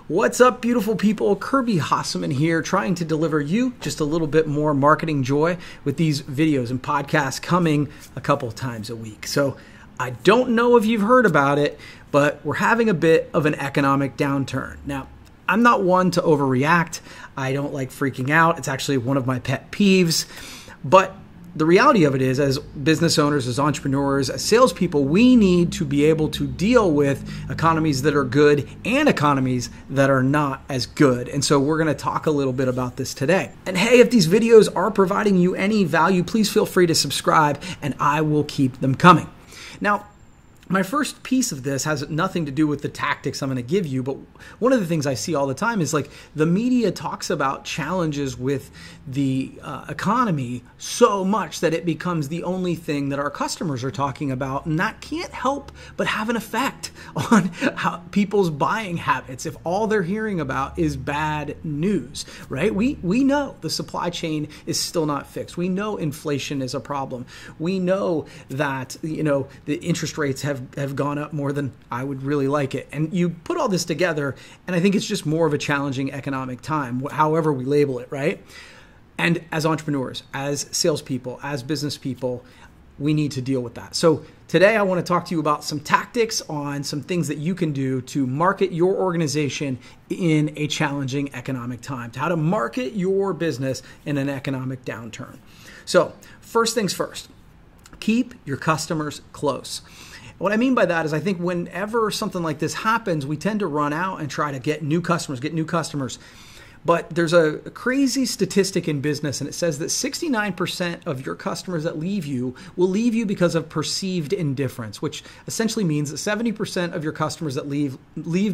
What's up, beautiful people? Kirby Hasseman here, trying to deliver you just a little bit more marketing joy with these videos and podcasts coming a couple times a week. So I don't know if you've heard about it, but we're having a bit of an economic downturn. Now, I'm not one to overreact. I don't like freaking out. It's actually one of my pet peeves. But the reality of it is, as business owners, as entrepreneurs, as salespeople, we need to be able to deal with economies that are good and economies that are not as good. And so we're going to talk a little bit about this today. And hey, if these videos are providing you any value, please feel free to subscribe and I will keep them coming. Now, my first piece of this has nothing to do with the tactics I'm going to give you, but one of the things I see all the time is like the media talks about challenges with the economy so much that it becomes the only thing that our customers are talking about, and that can't help but have an effect on how people's buying habits if all they're hearing about is bad news, right? We know the supply chain is still not fixed. We know inflation is a problem. We know that, the interest rates have gone up more than I would really like it. And you put all this together, and I think it's just more of a challenging economic time, however we label it, right? And as entrepreneurs, as salespeople, as business people, we need to deal with that. So today I want to talk to you about some tactics on some things that you can do to market your organization in a challenging economic time, to how to market your business in an economic downturn. So first things first, keep your customers close. What I mean by that is I think whenever something like this happens, we tend to run out and try to get new customers. But there's a crazy statistic in business, and it says that 69% of your customers that leave you will leave you because of perceived indifference, which essentially means that 70% of your customers that leave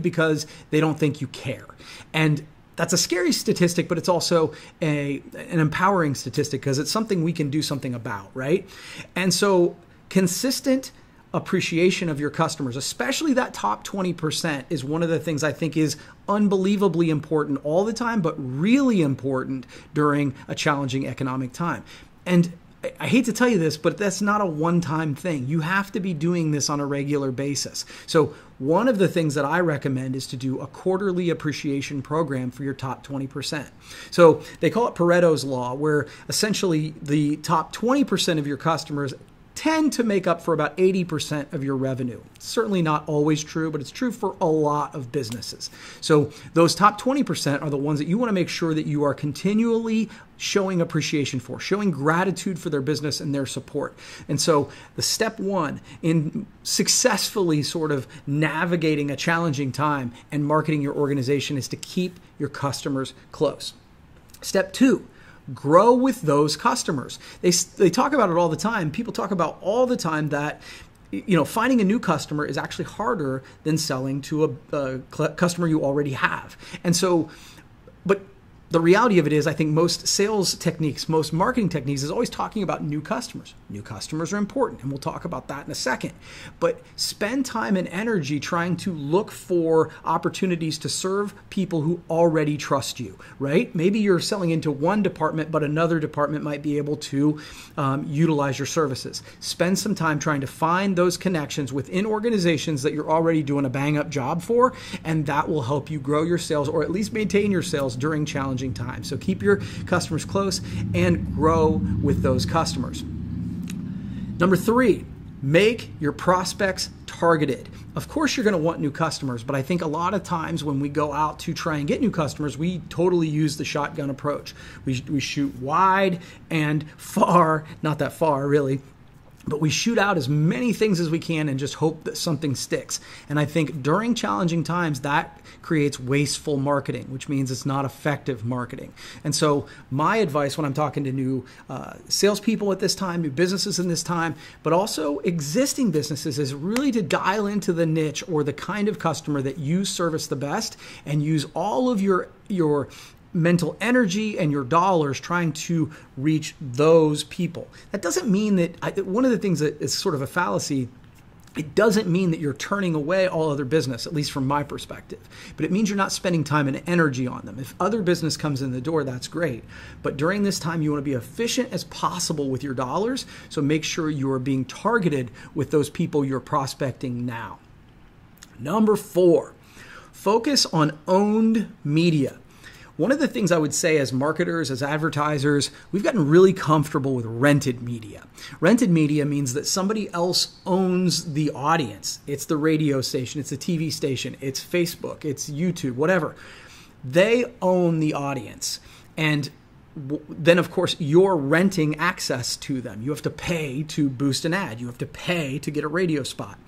because they don't think you care. And that's a scary statistic, but it's also an empowering statistic because it's something we can do something about, right? And so consistent appreciation of your customers, especially that top 20%, is one of the things I think is unbelievably important all the time, but really important during a challenging economic time. And I hate to tell you this, but that's not a one-time thing. You have to be doing this on a regular basis. So one of the things that I recommend is to do a quarterly appreciation program for your top 20%. So they call it Pareto's Law, where essentially the top 20% of your customers tend to make up for about 80% of your revenue. It's certainly not always true, but it's true for a lot of businesses. So those top 20% are the ones that you want to make sure that you are continually showing appreciation for, showing gratitude for their business and their support. And so the step one in successfully sort of navigating a challenging time and marketing your organization is to keep your customers close. Step two, grow with those customers. They talk about it all the time. People talk about all the time that finding a new customer is actually harder than selling to a customer you already have. And so, but the reality of it is, I think most sales techniques, most marketing techniques is always talking about new customers. New customers are important, and we'll talk about that in a second. But spend time and energy trying to look for opportunities to serve people who already trust you, right? Maybe you're selling into one department, but another department might be able to utilize your services. Spend some time trying to find those connections within organizations that you're already doing a bang-up job for, and that will help you grow your sales or at least maintain your sales during challenging time. So keep your customers close and grow with those customers. Number three, make your prospects targeted. Of course, you're going to want new customers, but I think a lot of times when we go out to try and get new customers, we totally use the shotgun approach. We shoot wide and far, not that far really, but we shoot out as many things as we can and just hope that something sticks. And I think during challenging times, that creates wasteful marketing, which means it's not effective marketing. And so my advice when I'm talking to new salespeople at this time, new businesses in this time, but also existing businesses, is really to dial into the niche or the kind of customer that you service the best and use all of your mental energy and your dollars trying to reach those people. That doesn't mean that, one of the things that is sort of a fallacy, it doesn't mean that you're turning away all other business, at least from my perspective, but it means you're not spending time and energy on them. If other business comes in the door, that's great. But during this time, you want to be efficient as possible with your dollars. So make sure you are being targeted with those people you're prospecting now. Number four, Focus on owned media. One of the things I would say as marketers, as advertisers, we've gotten really comfortable with rented media. Rented media means that somebody else owns the audience. It's the radio station, it's the TV station, it's Facebook, it's YouTube, whatever. They own the audience. And then, of course, you're renting access to them. You have to pay to boost an ad. You have to pay to get a radio spot.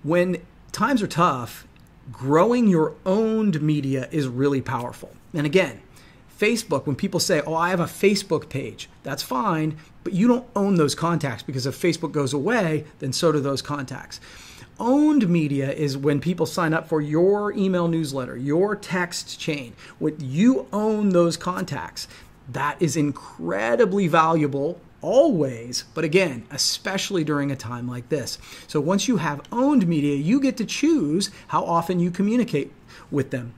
When times are tough, growing your owned media is really powerful. And again, Facebook, when people say, oh, I have a Facebook page, that's fine, but you don't own those contacts, because if Facebook goes away, then so do those contacts. Owned media is when people sign up for your email newsletter, your text chain. When you own those contacts, that is incredibly valuable always, but again, especially during a time like this. So once you have owned media, you get to choose how often you communicate with them.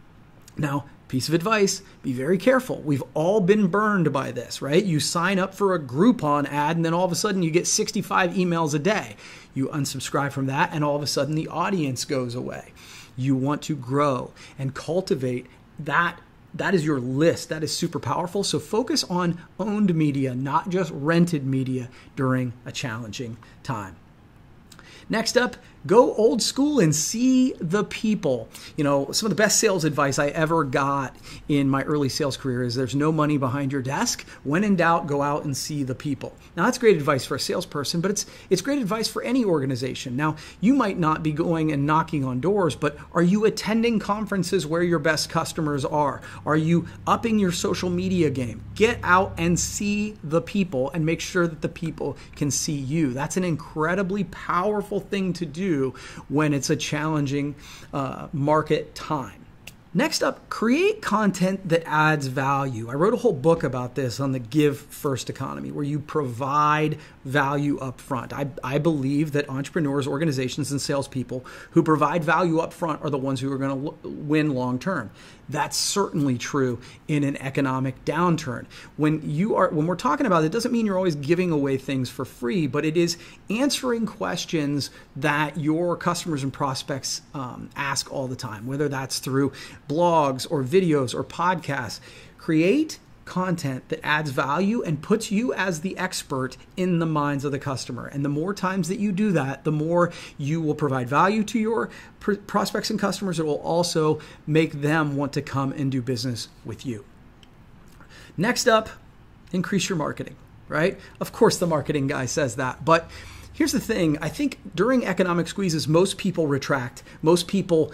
Now, piece of advice, be very careful. We've all been burned by this, right? You sign up for a Groupon ad and then all of a sudden you get 65 emails a day. You unsubscribe from that and all of a sudden the audience goes away. You want to grow and cultivate that. That is your list. That is super powerful. So focus on owned media, not just rented media during a challenging time. Next up, go old school and see the people. You know, some of the best sales advice I ever got in my early sales career is there's no money behind your desk. When in doubt, go out and see the people. Now, that's great advice for a salesperson, but it's great advice for any organization. Now, you might not be going and knocking on doors, but are you attending conferences where your best customers are? Are you upping your social media game? Get out and see the people and make sure that the people can see you. That's an incredibly powerful thing to do when it's a challenging market time. Next up, create content that adds value. I wrote a whole book about this on the Give First economy, where you provide value up front. I believe that entrepreneurs, organizations, and salespeople who provide value up front are the ones who are going to win long term. That's certainly true in an economic downturn. When we're talking about it, it doesn't mean you're always giving away things for free, but it is answering questions that your customers and prospects ask all the time, whether that's through blogs or videos or podcasts. Create content that adds value and puts you as the expert in the minds of the customer. And the more times that you do that, the more you will provide value to your prospects and customers. It will also make them want to come and do business with you. Next up, increase your marketing, right? Of course, the marketing guy says that, but here's the thing. I think during economic squeezes, most people retract. Most people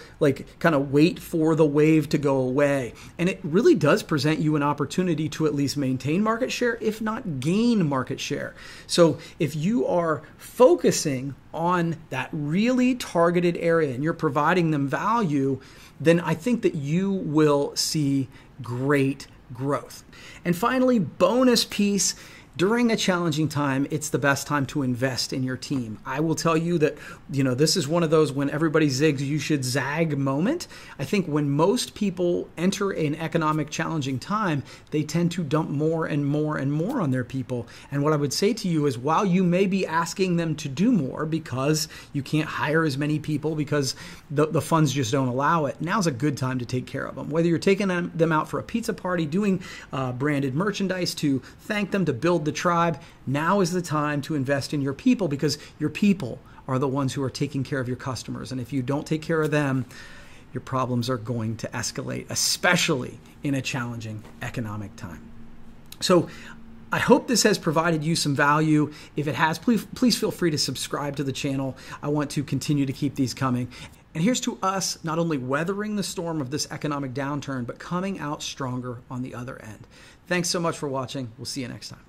kind of wait for the wave to go away. And it really does present you an opportunity to at least maintain market share, if not gain market share. So if you are focusing on that really targeted area and you're providing them value, then I think that you will see great growth. And finally, bonus piece. During a challenging time, it's the best time to invest in your team. I will tell you that, this is one of those when everybody zigs, you should zag moment. I think when most people enter an economic challenging time, they tend to dump more and more and more on their people. And what I would say to you is, while you may be asking them to do more because you can't hire as many people because the funds just don't allow it, now's a good time to take care of them. Whether you're taking them out for a pizza party, doing branded merchandise to thank them, to build the tribe, now is the time to invest in your people, because your people are the ones who are taking care of your customers. And if you don't take care of them, your problems are going to escalate, especially in a challenging economic time. So I hope this has provided you some value. If it has, please feel free to subscribe to the channel. I want to continue to keep these coming. And here's to us not only weathering the storm of this economic downturn, but coming out stronger on the other end. Thanks so much for watching. We'll see you next time.